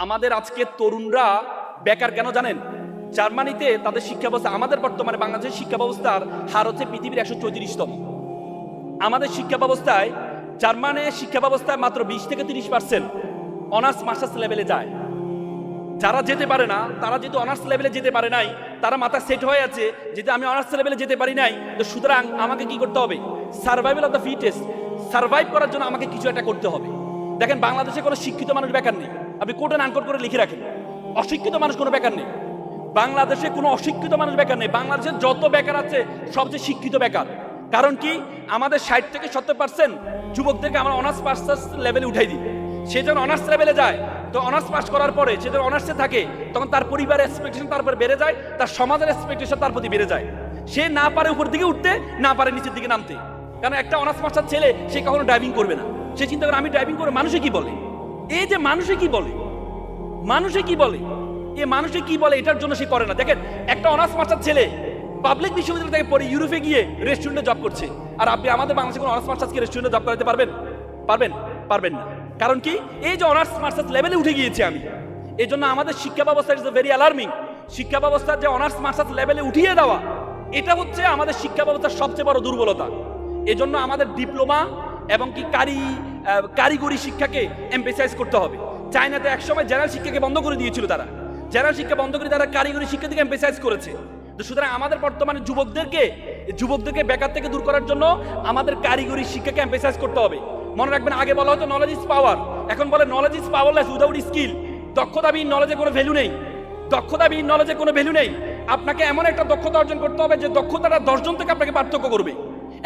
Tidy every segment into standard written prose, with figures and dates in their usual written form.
আমাদের আজকে তরুণরা বেকার কেন জানেন? জার্মানিতে তাদের শিক্ষা ব্যবস্থা, আমাদের বর্তমানে বাংলাদেশের শিক্ষা ব্যবস্থার হার হচ্ছে পৃথিবীর 134তম। আমাদের শিক্ষা ব্যবস্থায়, জার্মানির শিক্ষা ব্যবস্থায় মাত্র 20 থেকে 30% অনার্স মাস্টার্স লেভেলে যায়। যারা যেতে পারে না, তারা যেহেতু অনার্স লেভেলে যেতে পারে নাই, তারা মাথা সেট হয়ে আছে যেহেতু আমি অনার্স লেভেলে যেতে পারি নাই, তো সুতরাং আমাকে কি করতে হবে? Survival of the fittest, survive করার জন্য আমাকে কিছু একটা করতে হবে। দেখেন, বাংলাদেশে কোনো শিক্ষিত মানুষ বেকার নেই। আপনি কোট অ্যান্ড আনকোট করে লিখে রাখেন, অশিক্ষিত মানুষ কোনো বেকার নেই। বাংলাদেশে কোনো অশিক্ষিত মানুষ বেকার নেই। বাংলাদেশের যত বেকার আছে সবচেয়ে শিক্ষিত বেকার। কারণ কি? আমাদের 60 থেকে 70% যুবকদেরকে আমরা অনার্স মাস্টার্স লেভেলে উঠাই দিই। সে যখন অনার্স লেভেলে যায়, তো অনার্স পাস করার পরে সে যখন অনার্সে থাকে, তখন তার পরিবারের এক্সপেকটেশন তার উপর বেড়ে যায়, তার সমাজের এক্সপেকটেশন তার প্রতি বেড়ে যায়। সে না পারে উপর দিকে উঠতে, না পারে নিচের দিকে নামতে। কারণ একটা অনার্স মাস্টার ছেলে সে কখনো ড্রাইভিং করবে না। সে চিন্তা করে আমি ড্রাইভিং করে মানুষে কি বলে। এই যে মানুষে কি বলে, মানুষে কি বলে, এ মানুষে কি বলে, এটার জন্য সে করে না। দেখেন, একটা অনার্স মাস্টার ছেলে পাবলিক বিশ্ববিদ্যালয় থেকে পড়ে ইউরোপে গিয়ে রেস্টুরেন্টে জব করছে, আর আপনি আমাদের বাংলাদেশে কোনো অনার্স মাস্টার্সকে রেস্টুরেন্টে জব করাতে পারবেন? পারবেন? পারবেন না। কারণ কি? এই যে অনার্স মাস্টার্স লেভেলে উঠে গিয়েছি আমি, এই জন্য আমাদের শিক্ষা ব্যবস্থা ইজ ভেরি অ্যালার্মিং। শিক্ষা ব্যবস্থার যে অনার্স মাস্টার্স লেভেলে উঠিয়ে দেওয়া, এটা হচ্ছে আমাদের শিক্ষা ব্যবস্থার সবচেয়ে বড় দুর্বলতা। এজন্য আমাদের ডিপ্লোমা এবং কি কারিগরি শিক্ষাকে এমফেসাইজ করতে হবে। চায়নাতে একসময় জেনারেল শিক্ষাকে বন্ধ করে দিয়েছিল, তারা জেনারেল শিক্ষা বন্ধ করে তারা কারিগরি শিক্ষা থেকে এমফেসাইজ করেছে। তো সুতরাং আমাদের বর্তমানে যুবকদেরকে বেকার থেকে দূর করার জন্য আমাদের কারিগরি শিক্ষাকে এমফেসাইজ করতে হবে। মনে রাখবেন, আগে বলা হতো নলেজ ইজ পাওয়ার, এখন বলে knowledge is powerless without skill. দক্ষতাবিহীন নলেজে কোনো ভ্যালু নেই, দক্ষতাবিহীন নলেজে কোনো ভ্যালু নেই। আপনাকে এমন একটা দক্ষতা অর্জন করতে হবে যে দক্ষতাটা 10 জন থেকে আপনাকে পার্থক্য করবে।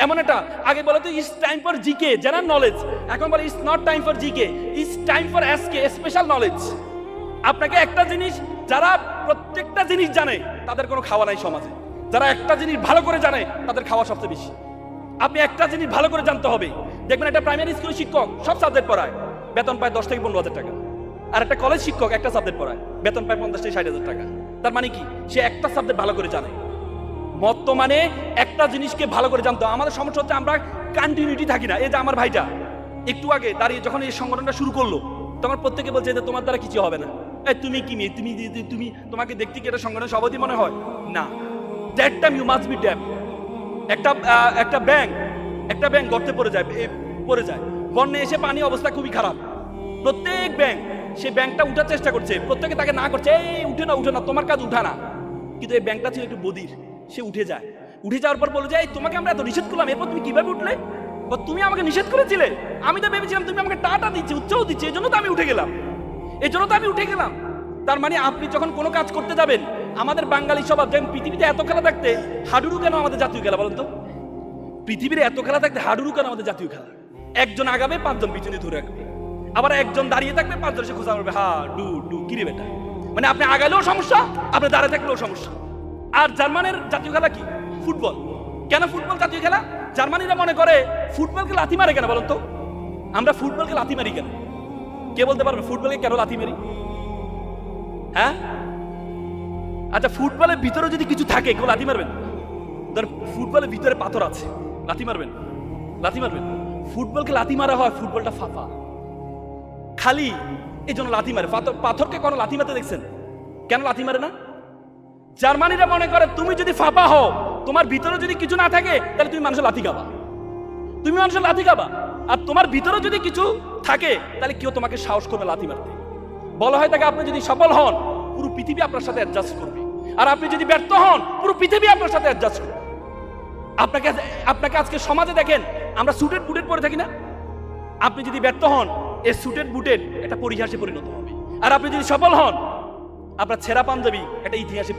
এমন একটা, আগে বলে তো it's time for GK general knowledge, এখন বলে it's not time for GK, it's time for SK special knowledge. আপনাকে একটা জিনিস, যারা প্রত্যেকটা জিনিস জানে তাদের কোনো খাওয়া নাই সমাজে। যারা একটা জিনিস ভালো করে জানে তাদের খাওয়া সবচেয়ে বেশি। আপনি একটা জিনিস ভালো করে জানতে হবে। দেখবেন, একটা প্রাইমারি স্কুলের শিক্ষক সব সাবজেক্ট পড়ায়, বেতন পায় 10 থেকে 15,000 টাকা। আর একটা কলেজ শিক্ষক একটা সাবজেক্ট পড়ায়, বেতন পায় 50 থেকে 60,000 টাকা। তার মানে কি? সে একটা সাবজেক্ট ভালো করে জানে। বর্তমানে একটা জিনিসকে ভালো করে জানতে হবে। আমাদের সমস্যা হচ্ছে আমরা কন্টিনিউটি থাকি না। এই যে আমার ভাইটা একটু আগে দাঁড়িয়ে যখন এই সংগঠনটা শুরু করলো, তখন প্রত্যেকে বলছে যে তোমার দ্বারা কিছু হবে না। তুমি কি মেয়ে, তুমি তোমাকে দেখতে কি এটা সংগঠনের সভাপতি মনে হয় না? That time you must be damn. একটা ব্যাংক গর্তে পড়ে যায়, বন্যা এসে পানি অবস্থা খুবই খারাপ। প্রত্যেক ব্যাংক সে ব্যাংকটা উঠার চেষ্টা করছে, প্রত্যেকে তাকে না করছে, এই উঠে না, তোমার কাজ উঠা না। কিন্তু এই ব্যাংকটা ছিল একটু বদির, সে উঠে যাওয়ার পর বলে যায়, তোমাকে আমরা এত নিষেধ করলাম, এরপর তুমি কিভাবে উঠলে? তুমি আমাকে নিষেধ করেছিলে, আমি তো ভেবেছিলাম তুমি আমাকে টাটা দিচ্ছে, উৎসাহ দিচ্ছে, এই জন্য তো আমি উঠে গেলাম। তার মানে আপনি যখন কোনো কাজ করতে যাবেন, আমাদের বাঙালি স্বভাব, যেমন পৃথিবীতে এত খেলা থাকতে হাডুডু কেন আমাদের জাতীয় খেলা বলেন তো? পৃথিবীর এত খেলা থাকতে হাডুডু কেন আমাদের জাতীয় খেলা? একজন আগাবে, 5 জন পিছনে ধরে রাখবে, আবার একজন দাঁড়িয়ে থাকবে, 5 জন সে খোঁজা করবে, হা ডু ডু কিরে বেটা। মানে আপনি আগালেও সমস্যা, আপনি দাঁড়িয়ে থাকলেও সমস্যা। আর জার্মানের জাতীয় খেলা কি? ফুটবল। কেন ফুটবল জাতীয় খেলা? জার্মানিরা মনে করে ফুটবলকে লাথি মারে কেন বলেন তো? আমরা ফুটবলকে লাথি মারি কেন? কে বলতে পারবে ফুটবলকে কেন লাথি মারি? হ্যাঁ, আচ্ছা, ফুটবলের ভিতরে যদি কিছু থাকে কেউ লাথি মারবেন? ধর ফুটবলের ভিতরে পাথর আছে, লাথি মারবেন? ফুটবলকে লাথি মারা হয়, ফুটবলটা ফাঁপা খালি, এই জন্য লাথি মারে। পাথরকে কোনো লাথি মারতে দেখছেন? কেন লাথি মারে না? জার্মানিরা মনে করে তুমি যদি ফাঁপা হও, তোমার ভিতরে যদি কিছু না থাকে, তাহলে তুমি মানুষের লাথি খাবা। আর তোমার ভিতরে যদি কিছু থাকে, তাহলে কেউ তোমাকে সাহস করবে লাথি মারতে। বলা হয় তাকে, আপনি যদি সফল হন, পুরো পৃথিবী আপনার সাথে অ্যাডজাস্ট করবে, আর আপনি যদি ব্যর্থ হন, পুরো পৃথিবী আপনার সাথে অ্যাডজাস্ট করবে। আপনাকে আজকে সমাজে দেখেন, আমরা সুটেড বুটেড পরে থাকি না? আপনি যদি ব্যর্থ হন, এই সুটেড বুটেড একটা পরিহাসে পরিণত হবে। আর আপনি যদি সফল হন, আপনার ছেঁড়া পাঞ্জাবি একটা ইতিহাসে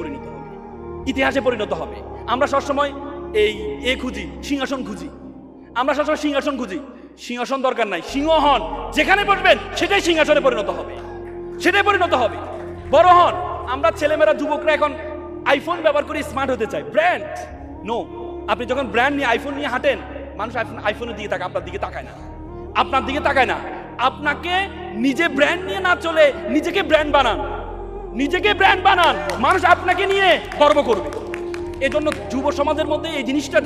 পরিণত হবে। আমরা সবসময় সিংহাসন খুঁজি। সিংহাসন দরকার নাই, সিংহ হন, যেখানে বসবেন সেটাই সিংহাসনে পরিণত হবে। বড় হন। আমরা ছেলেমেয়েরা, যুবকরা এখন আইফোন ব্যবহার করে স্মার্ট হতে চায়। Brand no. আপনি যখন ব্র্যান্ড নিয়ে আইফোন নিয়ে হাঁটেন, মানুষ আইফোনের দিকে তাকায়, আপনার দিকে তাকায় না। আপনাকে নিজে ব্র্যান্ড নিয়ে না চলে নিজেকে ব্র্যান্ড বানান, মানুষ আপনাকে নিয়ে গর্ব করবে। এজন্য যুব সমাজের মধ্যে এই জিনিসটা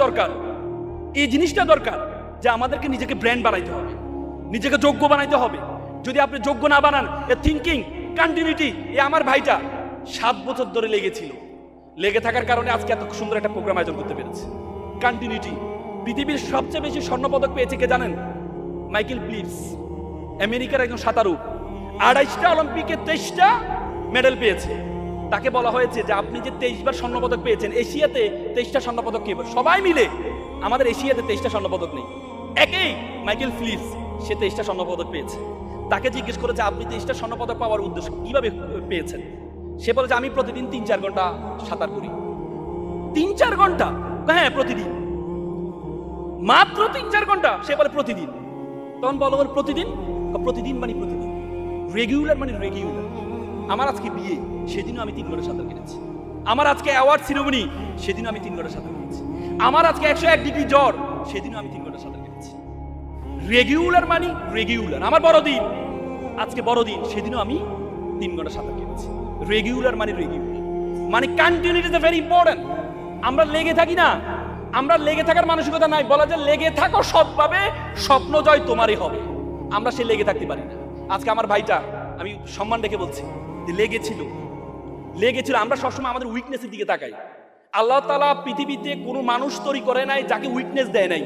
দরকার যে আমাদেরকে নিজেকে ব্র্যান্ড বানাইতে হবে, নিজেকে যোগ্য বানাইতে হবে। যদি আপনি যোগ্য না বানান, থিঙ্কিং কন্টিনিউটি। এ আমার ভাইটা 7 বছর ধরে লেগেছিল, লেগে থাকার কারণে আজকে এত সুন্দর একটা প্রোগ্রাম আয়োজন করতে পেরেছে। কন্টিনিউটি। পৃথিবীর সবচেয়ে বেশি স্বর্ণপদক পেয়েছে কে জানেন? মাইকেল ফেলিপস, আমেরিকার একজন সাঁতারু। 28টা অলিম্পিকে 23টা মেডেল পেয়েছে। তাকে বলা হয়েছে যে আপনি যে 23 বার স্বর্ণপদক পেয়েছেন, এশিয়াতে 23টা স্বর্ণপদক কে? সবাই মিলে আমাদের এশিয়াতে 23টা স্বর্ণপদক নেই। একই মাইকেল ফেলিপস, সে 23টা স্বর্ণপদক পেয়েছে। তাকে জিজ্ঞেস করেছে আপনি 23টা স্বর্ণপদক পাওয়ার উদ্দেশ্য কিভাবে পেয়েছেন? সে বলেছে আমি প্রতিদিন 3-4 ঘন্টা সাঁতার করি। 3-4 ঘন্টা? হ্যাঁ, প্রতিদিন, মাত্র 3-4 ঘন্টা। সে বলে প্রতিদিন। তখন বলো প্রতিদিন? প্রতিদিন মানে প্রতিদিন, রেগুলার মানে রেগুলার। আমার আজকে বিয়ে, সেদিনও আমি 3 ঘন্টা সাঁতার কেটেছি। আমার আজকে অ্যাওয়ার্ড সিরিমনি, সেদিনও আমি 3 ঘন্টা সাঁতার কেটেছি। আমার আজকে 101 ডিগ্রি জ্বর, সেদিনও আমি 3 ঘন্টা সাঁতার কেটেছি। রেগুলার মানে রেগুলার। আমার বড়দিন, আজকে বড়দিন, সেদিনও আমি 3 ঘন্টা সাঁতার কেটেছি। রেগুলার মানে রেগুলার, মানে কন্টিনিউটি ইজ ভেরি ইম্পর্টেন্ট। আমরা লেগে থাকি না, আমরা লেগে থাকার মানসিকতা নাই। বলা যায় লেগে থাকো সবভাবে, স্বপ্ন জয় তোমারই হবে। আমরা সে লেগে থাকতে পারি না। আজকে আমার ভাইটা, আমি সম্মান রেখে বলছি, যে লেগেছিল। আমরা সবসময় আমাদের উইকনেসের দিকে তাকাই। আল্লাহ তাআলা পৃথিবীতে কোনো মানুষ তৈরি করে নাই যাকে উইকনেস দেয় নাই।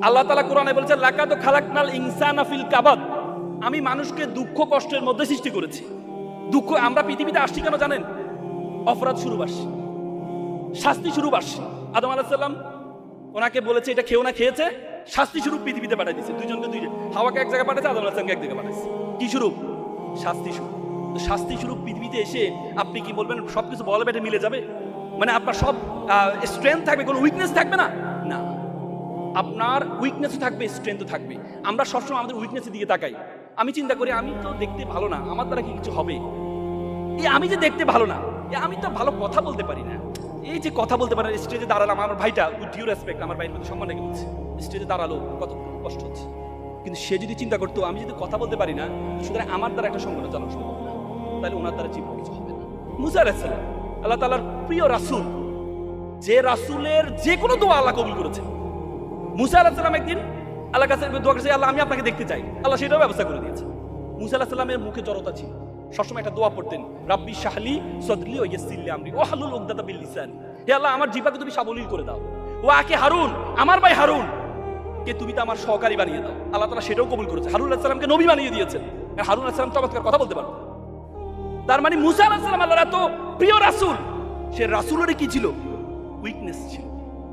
আল্লাহ তাআলা কোরআনে বলেছেন লাকাদ খালাকনাল ইনসানা ফিল কাবাদ, আমি মানুষকে দুঃখ কষ্টের মধ্যে সৃষ্টি করেছি। দুঃখ, আমরা পৃথিবীতে আসছি কেন জানেন? অপরাধ শুরু বাসি, শাস্তি শুরু বাসি। আদম আলাইহিস সালাম, ওনাকে বলেছে এটা খেও না, খেয়েছে, শাস্তি স্বরূপ পৃথিবীতে পাঠিয়ে দিয়েছে। দুইজনকে দুইজন, হাওয়াকে এক জায়গায় পাঠিয়েছে, আদম আলাইহিস সালামকে এক জায়গায় পাঠিয়েছে। কি স্বরূপ? শাস্তি স্বরূপ। শাস্তি স্বরূপ পৃথিবীতে এসে আপনি কি বলবেন সবকিছু বলে বেটে মিলে যাবে? মানে আপনার সব স্ট্রেংথ থাকবে, কোনো উইকনেস থাকবে না? না, আপনার উইকনেসও থাকবে, স্ট্রেংথও থাকবে। আমরা সবসময় আমাদের উইকনেসের দিকে তাকাই। আমি চিন্তা করি আমি তো দেখতে ভালো না, আমার দ্বারা কি কিছু হবে? এই আমি যে দেখতে ভালো না, আমি তো ভালো কথা বলতে পারি না। এই যে কথা বলতে পারে, স্টেজে দাঁড়ালাম, আমার ভাইটা উইথ ডিউ রেসপেক্ট, আমার ভাইয়ের প্রতি সম্মান রেখে বলছে, স্টেজে দাঁড়ালো, কত কষ্ট হচ্ছে। কিন্তু সে যদি চিন্তা করতো আমি যদি কথা বলতে পারি না, সুতরাং আমার দ্বারা একটা সংগঠন চালানো সম্ভব না, তাহলে ওনার দ্বারা জীবন কিছু হবে না। মুসা আলাইহিস সালাম আল্লাহ তাআলার প্রিয় রাসূল, যে রাসূলের যে কোনো দোয়া আল্লাহ কবুল করেছে। মুসা আলাইহিস সালাম একদিন আল্লাহর কাছে দোয়া করেছে, আল্লাহ আমি আপনাকে দেখতে চাই। আল্লাহ সেটাও ব্যবস্থা করে দিয়েছে। মুসা আলাইহিস সালামের মুখে জড়তা ছিল, সবসময় একটা দোয়া পড়তেন, রাব্বি শাহলি সদরি ওয়া ইয়াসসির লি আমরি ওয়াহলুল উকদাতা বিল লিসান। হে আল্লাহ, আমার জিহ্বাকে তুমি সাবলীল করে দাও। ওয়া আকে হারুন, আমার ভাই হারুন কে তুমি তো আমার সহকারী বানিয়ে দাও। আল্লাহ তাআলা সেটাও কবুল করেছে। হারুন আলাইহিস সালামকে নবী বানিয়ে দিয়েছেন। হারুন আলাইহিস সালাম চমৎকার কথা বলতে পারত। তার মানে মুসা আলাইহিস সালাম আল্লাহর এত প্রিয় রাসূল, সে রাসূলের কি ছিল? উইকনেস ছিল।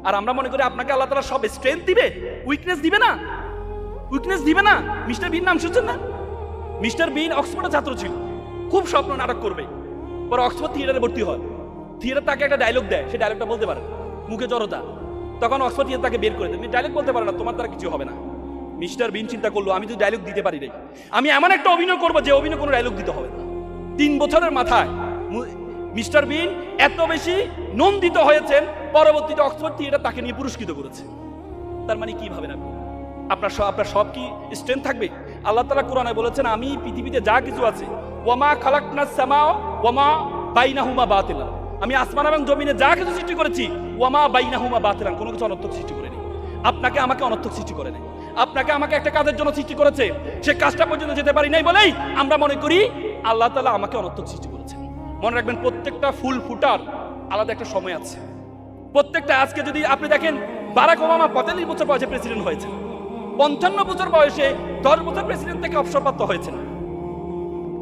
আর আমরা মনে করি আপনাকে আল্লাহ তাআলা সব স্ট্রেংথ দিবে, উইকনেস দিবে না। উইকনেস দিবে না। মিস্টার বিন নাম শুনছেন না? মিস্টার বিন অক্সফোর্ডের ছাত্র ছিল, খুব স্বপ্ন নাটক করবে। পরে অক্সফোর্ড থিয়েটারে ভর্তি হয়। থিয়েটার তাকে একটা ডায়লগ দেয়, সেই ডায়লগটা বলতে পারে, মুখে জড়তা। তখন অক্সফোর্ড থিয়েটার তাকে বের করে দেয়, ডায়লগ বলতে পারে না, তোমার দ্বারা কিছু হবে না। মিস্টার বিন চিন্তা করলো আমি যদি ডায়লগ দিতে পারি রে, আমি এমন একটা অভিনয় করবো যে অভিনয় কোনো ডায়লগ দিতে হবে না। 3 বছরের মাথায় মিস্টার বিন এত বেশি নন্দিত হয়েছেন, পরবর্তীতে অক্সফোর্ড থিয়েটার তাকে নিয়ে পুরস্কৃত করেছে। তার মানে কি ভাবেন আপনি? আপনার সব কি স্ট্রেংথ থাকবে? আল্লাহ তাআলা কোরআনে বলেছেন আমি পৃথিবীতে যা কিছু আছে, ওয়ামা খালাকনাস সামা ওয়ামা বাইনাহুমা বাতিলা, আমি আসমান এবং জমিনে যা কিছু সৃষ্টি করেছি, ওয়ামা বাইনাহুমা বাতিলা, কোনো কিছু অনর্থক সৃষ্টি করেনি। আপনাকে আমাকে অনর্থক সৃষ্টি করে নাই। আপনাকে আমাকে একটা কাজের জন্য সৃষ্টি করেছে, সে কাজটা পর্যন্ত যেতে পারি নাই বলেই আমরা মনে করি আল্লাহ তাআলা আমাকে অনর্থক সৃষ্টি করেছেন। মনে রাখবেন, প্রত্যেকটা ফুল ফুটার আলাদা একটা সময় আছে। প্রত্যেকটা, আজকে যদি আপনি দেখেন বারাক ওবামা 45 বছর বয়সে প্রেসিডেন্ট হয়েছে, 55 বছর বয়সে 10 বছর প্রেসিডেন্ট থেকে অবসরপ্রাপ্ত হয়েছেন।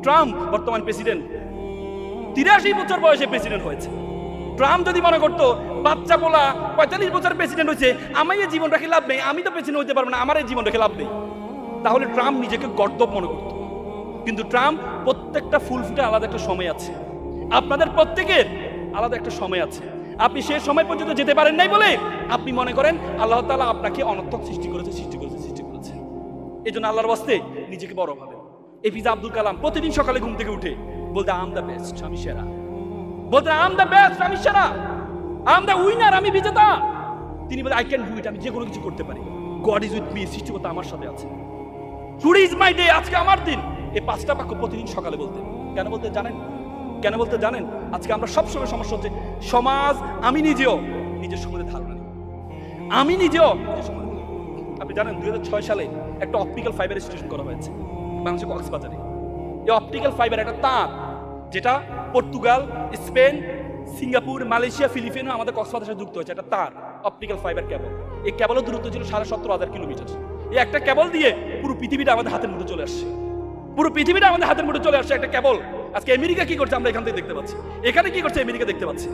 ট্রাম্প বর্তমান প্রেসিডেন্ট 83 বছর বয়সে প্রেসিডেন্ট হয়েছে। ট্রাম্প যদি মনে করতো বাচ্চা বলা 45 বছর প্রেসিডেন্ট হয়েছে, আমার এই জীবন রেখে লাভ নেই, আমি তো প্রেসিডেন্ট হইতে পারবো না, আমার এই জীবন রেখে লাভ নেই, তাহলে ট্রাম্প নিজেকে গর্দভ মনে করত। কিন্তু ট্রাম্প, প্রত্যেকটা ফুল ফুটে আলাদা একটা সময় আছে। আপনাদের প্রত্যেকের আলাদা একটা সময় আছে। আপনি সেই সময় পর্যন্ত যেতে পারেন নাই বলে আপনি মনে করেন আল্লাহ তাআলা আপনাকে অনর্থক সৃষ্টি করেছে। এই জন্য আল্লাহর ওয়াস্তে নিজেকে বড় ভাবেন। এপিজে আব্দুল কালাম প্রতিদিন সকালে ঘুম থেকে উঠে বলতে আই এম দ্য বেস্ট, আমি সেরা। বলতে আই এম দ্য বেস্ট, আমি সেরা, আই এম দ্য উইনার, আমি বিজেতা। তিনি বলে আই ক্যান ডু ইট, আমি যে কোনো কিছু করতে পারি। গড ইজ উইথ মি, সৃষ্টিকর্তা আমার সাথে আছে। টুডে ইজ মাই ডে, আজকে আমার দিন। এই 5টা বাক্য প্রতিদিন সকালে বলতে। কেন বলতে জানেন? আজকে আমরা সবসময় সমস্যা হচ্ছে সমাজ, আমি নিজেও নিজের সম্বন্ধে ধারণা নেই। আমি নিজেও নিজের সম্বন্ধে, আপনি জানেন 2006 সালে একটা অপটিক্যাল ফাইবার স্টেশন করা হয়েছে বাংলাদেশের কক্সবাজারে। এই অপটিক্যাল ফাইবার একটা তার, যেটা Portugal, Spain, Singapore, Malaysia, Filipino আমাদের কক্সবাজারের সাথে যুক্ত হয়েছে। একটা তার, অপটিক্যাল ফাইবার কেবল। এই কেবলের দূরত্ব ছিল 17,500 কিলোমিটার। এই একটা কেবল দিয়ে পুরো পৃথিবীটা আমাদের হাতের মুঠে চলে আসছে। পুরো পৃথিবীটা আমাদের হাতের মুঠে চলে আসছে একটা কেবল। আজকে আমেরিকা কি করছে আমরা এখান থেকে দেখতে পাচ্ছি, এখানে কি করছে আমেরিকা দেখতে পাচ্ছি।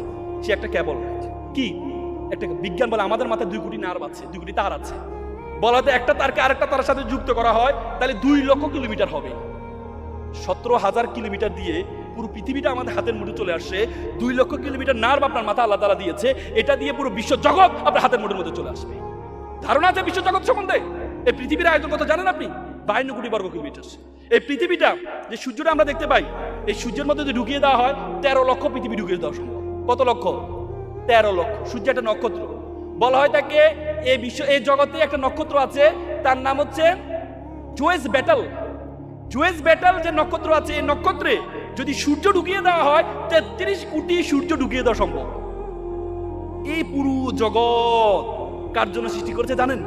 সে একটা কেবল কি, একটা বিজ্ঞান বলে আমাদের মাথায় 2 কোটি নার্ভ আছে, 2 কোটি তার আছে। বলা হয় একটা তারকে আরেকটা তারের সাথে যুক্ত করা হয় তাহলে 2 লক্ষ কিলোমিটার হবে। 17,000 কিলোমিটার দিয়ে পুরো পৃথিবীটা আমাদের হাতের মুঠে চলে আসছে। 2 লক্ষ কিলোমিটার নার্ভ আপনার মাথা আল্লাহ তাআলা দিয়েছে, এটা দিয়ে পুরো বিশ্ব জগৎ আপনার হাতের মুঠের মধ্যে চলে আসবে। ধারণা আছে বিশ্ব জগৎ সম্বন্ধে? এই পৃথিবীর আয়তন কত জানেন আপনি? 52 কোটি বর্গ কিলোমিটার। এই পৃথিবীটা যে সূর্যটা আমরা দেখতে পাই, এই সূর্যের মধ্যে যদি ঢুকিয়ে দেওয়া হয় 13 লক্ষ পৃথিবী ঢুকিয়ে দেওয়া সম্ভব। কত লক্ষ? 13 লক্ষ। সূর্য একটা নক্ষত্র। বলা হয় তাকে এই বিশ্ব, এই জগতে একটা নক্ষত্র আছে, তার নাম হচ্ছে জোয়েস ব্যাটল। জোয়েস ব্যাটল যে নক্ষত্র আছে, এই নক্ষত্রে যদি সূর্য ঢুকিয়ে দেওয়া হয় 33 কোটি সূর্য ঢুকিয়ে দেওয়া সম্ভব। এই পুরো জগৎ কার জন্য সৃষ্টি করেছে জানেন?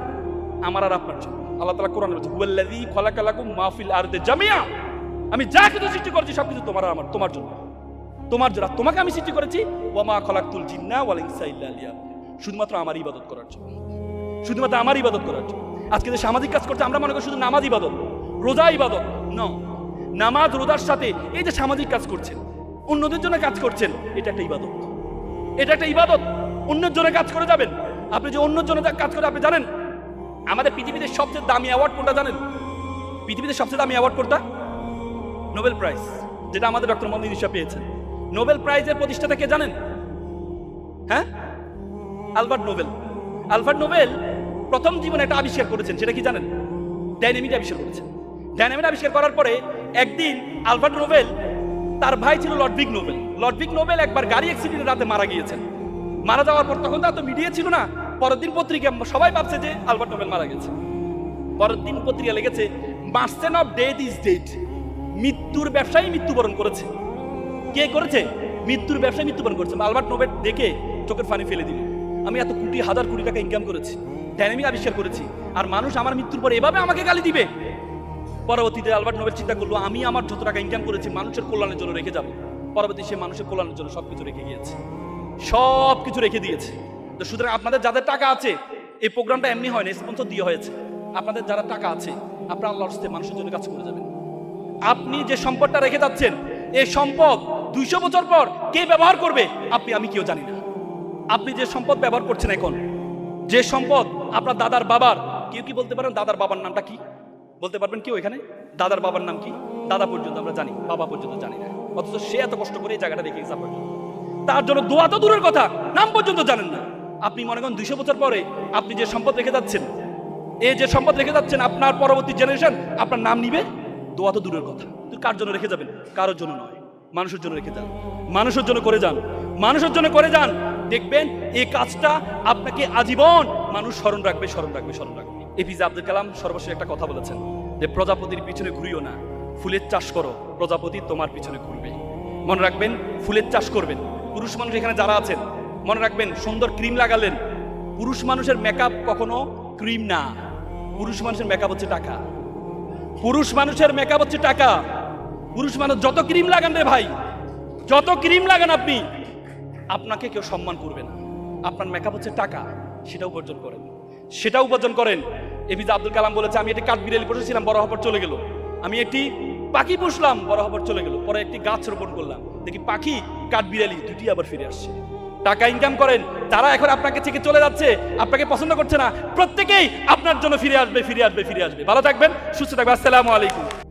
আমার আর আপনার জন্য। আল্লাহ তাআলা কোরআনে বলেছে, হুয়াল্লাযী খালাকালাকুম মা ফিল আরদি জামিআ। আমি যা কিছু সৃষ্টি করেছি সবকিছু তোমার আর আমার, তোমার জন্য, তোমার জন্য। তোমাকে আমি সৃষ্টি করেছি ওয়া মা খালাকতুল জিন্না ওয়াল ইনসা ইল্লা লিয়াবুদুন, শুধুমাত্র আমার ইবাদত করার জন্য, শুধুমাত্র আমার ইবাদত করার জন্য। আজকে যে সামাজিক কাজ করছে আমরা মনে করি শুধু নামাজ ইবাদত, রোজা ইবাদত। না, নামাজ রোজার সাথে এই যে সামাজিক কাজ করছেন, অন্যদের জন্য কাজ করছেন, এটা একটা ইবাদত। এটা একটা ইবাদত। অন্যের জন্য কাজ করে যাবেন। আপনি যে অন্যের জন্য কাজ করে, আপনি জানেন আমাদের পৃথিবীতে সবচেয়ে দামি অ্যাওয়ার্ড কোনটা জানেন? পৃথিবীতে সবচেয়ে দামি অ্যাওয়ার্ড কোনটা? নোবেল প্রাইজ, যেটা আমাদের ডক্টর মোহাম্মদ ইউনূস পেয়েছেন। নোবেল প্রাইজের প্রতিষ্ঠাতা কে জানেন? হ্যাঁ, আলবার্ট নোবেল। আলবার্ট নোবেল প্রথম জীবনে একটা আবিষ্কার করেছেন, সেটা কি জানেন? ডাইনামিট আবিষ্কার করেছেন। ডাইনামিট আবিষ্কার করার পরে একদিন আলবার্ট নোবেল, তার ভাই ছিল লডভিগ নোবেল। লডভিগ নোবেল একবার গাড়ি অ্যাক্সিডেন্টে রাতে মারা গিয়েছেন। মারা যাওয়ার পর তখন তো মিডিয়া ছিল না, পরের দিন পত্রিকা সবাই ভাবছে যে আলবার্ট নোবেল মারা গেছে। পরের দিন পত্রিকা লিখেছে merchant of death is dead, মৃত্যুর ব্যবসায়ী মৃত্যুবরণ করেছে। কে করেছে? মৃত্যুর ব্যবসায়ী মৃত্যুবরণ করেছে। আলবার্ট নোবেল দেখে চোখের পানি ফেলে দিল। আমি এত কোটি হাজার কোটি টাকা ইনকাম করেছি, ডাইনামিক আবিষ্কার করেছি, আর মানুষ আমার মৃত্যুর পরে এভাবে আমাকে গালি দিবে। পরবর্তীতে আলবার্ট নোবেল চিন্তা করলো, আমি আমার যত টাকা ইনকাম করেছি মানুষের কল্যাণের জন্য রেখে যাব। পরবর্তী সে মানুষের কল্যাণের জন্য সবকিছু রেখে গিয়েছে, সবকিছু রেখে দিয়েছে। তো সুতরাং আপনাদের যাদের টাকা আছে, এই প্রোগ্রামটা এমনি হয় না, স্পন্সর দিয়ে হয়েছে। আপনাদের যারা টাকা আছে, আপনারা আল্লাহর রাস্তায় মানুষের জন্য কাজ করে যাবেন। আপনি যে সম্পদটা রেখে যাচ্ছেন, এই সম্পদ 200 বছর পর কে ব্যবহার করবে আমি কেউ জানি না। আপনি যে সম্পদ ব্যবহার করছেন এখন, যে সম্পদ আপনার দাদার বাবার, কেউ কি বলতে পারেন দাদার বাবার নামটা কি? বলতে পারবেন কেউ এখানে? দাদার বাবার নাম কি? দাদা পর্যন্ত আমরা জানি, বাবা পর্যন্ত জানি না। অথচ সে এত কষ্ট করে এই জায়গাটা রেখে গেছে আপনার জন্য। তার জন্য দোয়া তো দূরের কথা, নাম পর্যন্ত জানেন না। আপনি মনে করেন 200 বছর পরে আপনি যে সম্পদ রেখে যাচ্ছেন, এই যে সম্পদ রেখে যাচ্ছেন, আপনার পরবর্তী জেনারেশন আপনার নাম নিবে? দোয়া তো দূরের কথা। তুই কার জন্য রেখে যাবেন? কারোর জন্য নয়, মানুষের জন্য রেখে যান। মানুষের জন্য করে যান, মানুষের জন্য করে যান। দেখবেন এই কাজটা আপনাকে আজীবন মানুষ স্মরণ রাখবে, স্মরণ রাখবে, স্মরণ রাখবে। এপিজে আব্দুল কালাম সর্বশেষ একটা কথা বলেছেন যে প্রজাপতির পিছনে ঘুরিও না, ফুলের চাষ করো, প্রজাপতি তোমার পিছনে ঘুরবে। মনে রাখবেন, ফুলের চাষ করবেন। পুরুষ মানুষ এখানে যারা আছেন মনে রাখবেন, সুন্দর ক্রিম লাগালেন। পুরুষ মানুষের মেকআপ কখনো ক্রিম না, পুরুষ মানুষের মেকআপ হচ্ছে টাকা। পুরুষ মানুষের মেকআপ হচ্ছে টাকা। পুরুষ মানুষ যত ক্রিম লাগান রে ভাই, যত ক্রিম লাগান আপনি, আপনাকে কেউ সম্মান করবে না। আপনার মেকআপ হচ্ছে টাকা, সেটা উপার্জন করেন, সেটা উপার্জন করেন। এপিজে আব্দুল কালাম বলেছে, আমি একটি কাঠবিড়ালি পুষেছিলাম, বড় হবার চলে গেল। আমি একটি পাখি পুষলাম, বড় হবার চলে গেল। পরে একটি গাছ রোপণ করলাম, দেখি পাখি কাঠবিড়ালি দুটি আবার ফিরে আসছে। টাকা ইনকাম করেন, তারা এখন আপনাকে থেকে চলে যাচ্ছে, আপনাকে পছন্দ করছে না, প্রত্যেকেই আপনার জন্য ফিরে আসবে, ফিরে আসবে, ফিরে আসবে। ভালো থাকবেন, সুস্থ থাকবেন। আসসালামু আলাইকুম।